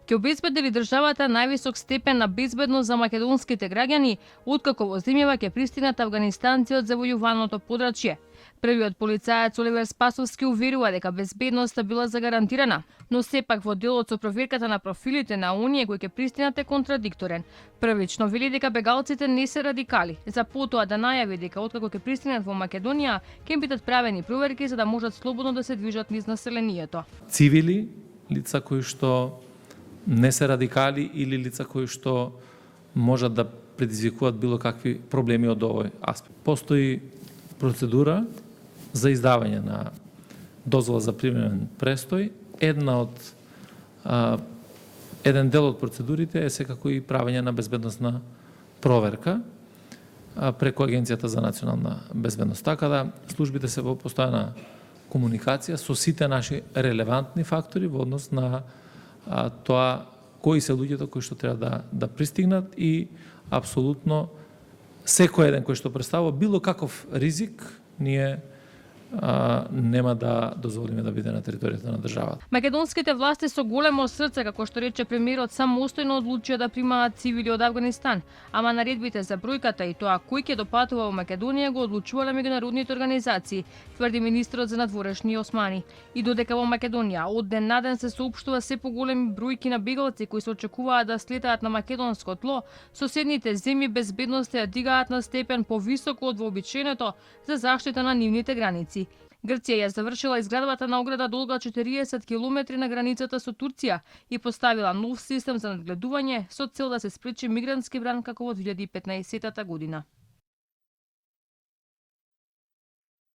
ќе обезбеди ли државата највисок степен на безбедност за македонските граѓани, откако во земјава ќе пристигнат афганистанци од завојуваното подрачје. Првиот полицаец Оливер Спасовски уверува дека безбедноста била загарантирана, но сепак во делот со проверката на профилите на оние кои ќе пристигнат е контрадикторен. Првично вели дека бегалците не се радикали, за потоа да најави дека откако ќе пристигнат во Македонија, ќе бидат правени проверки за да можат слободно да се движат низ населението. Цивили, лица кои што не се радикали или лица кои што можат да предизвикуваат било какви проблеми од овој аспект. Постои процедура за издавање на дозвола за привремен престој. Еден дел од процедурите е секако и правење на безбедносна проверка преку Агенцијата за национална безбедност. Така да службите се во постојана комуникација со сите наши релевантни фактори во однос на тоа кои се луѓето кои што треба да пристигнат и апсолутно секој еден кој што представува било каков ризик, ние нема да дозволиме да биде на територијата на државата. Македонските власти со големо срце, како што рече премиерот, самостојно одлучија да примаат цивили од Авганистан, ама наредбите за бројката и тоа кој ќе допатува во Македонија го одлучувале меѓународните организации, тврди министерот за надворешни Османи. И додека во Македонија од ден на ден се соопштува се поголеми бројки на бегалци кои се очекуваат да слетаат на македонско тло, соседните земји безбедноста ја дигаат на степен повисоко од вообичаеното за заштита на нивните граници. Грција ја завршила изградбата на ограда долга 40 километри на границата со Турција и поставила нов систем за надгледување со цел да се спречи мигрантски бран како во 2015 година.